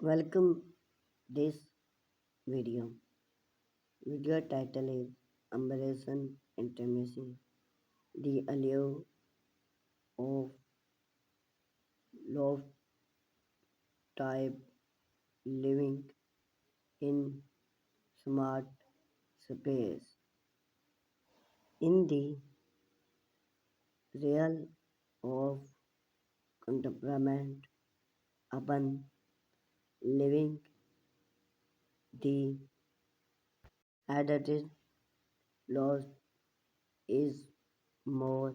Welcome this video. Video title is Embracing Intimacy, the allure of loft-type living in smart space. In the realm of contemporary urban living, the adapted loft is more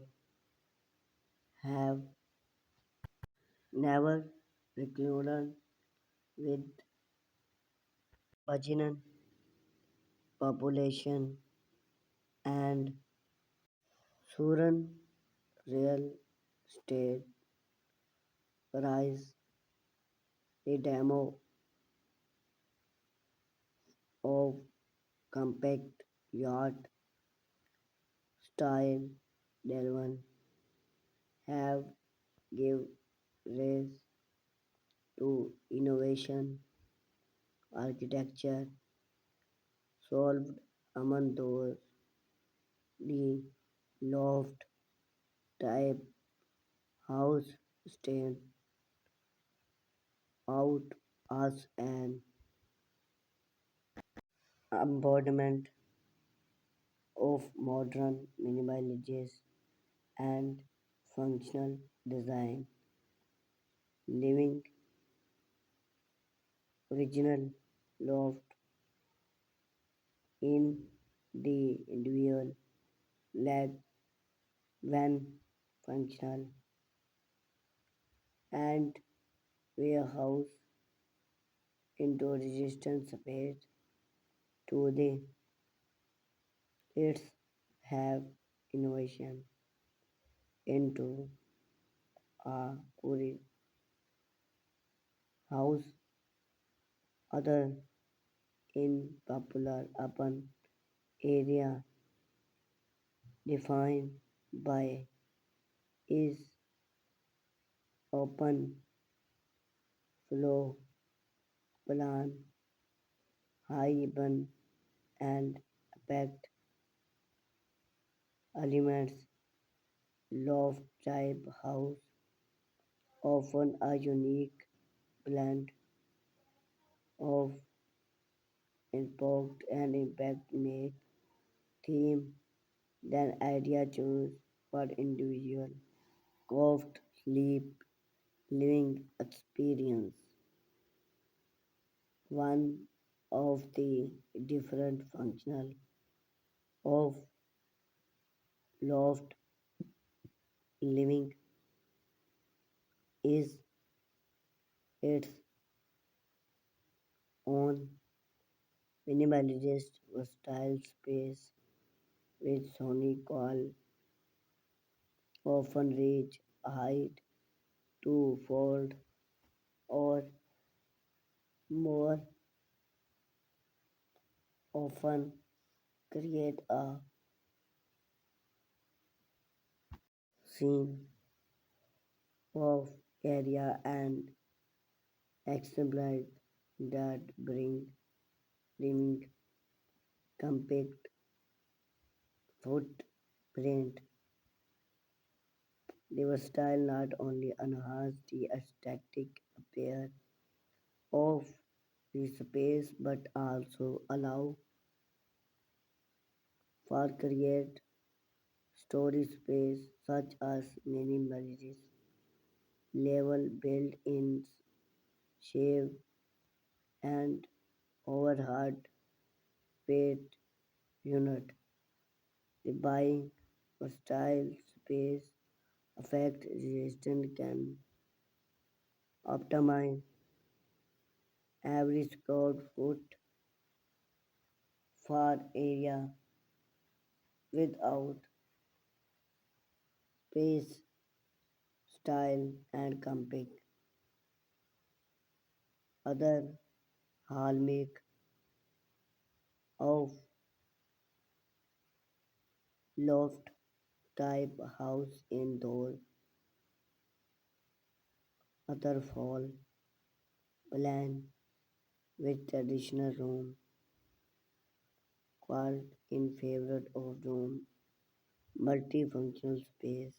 have never recluded with vaginal population and Suran real estate price a demo of compact yacht style Delvan have give rise to innovation architecture solved among those the loft type house stand out as an embodiment of modern minimalism and functional design. Living original loft in the individual leg when functional and warehouse into resistance space to the its have innovation into a Kuri house other in popular urban area defined by is open flow plan high urban and packed elements loft type house often a unique blend of impact and impact make theme than idea choose for individual coughed sleep living experience. One of the different functional of loft living is its own minimalist versatile space which Sony call often reach a height two-fold or more often create a scene of area and exemplary that bring living compact footprint. Their style not only enhance the aesthetic appearance of the space but also allow for create storage space such as minimalist level built-in shave and overhead paid unit. The buying versatile space effect resistant can optimize every square foot for area without space, style and compact. Other hallmark of loft type house indoor other fall plan with traditional room called in favor of room multifunctional space.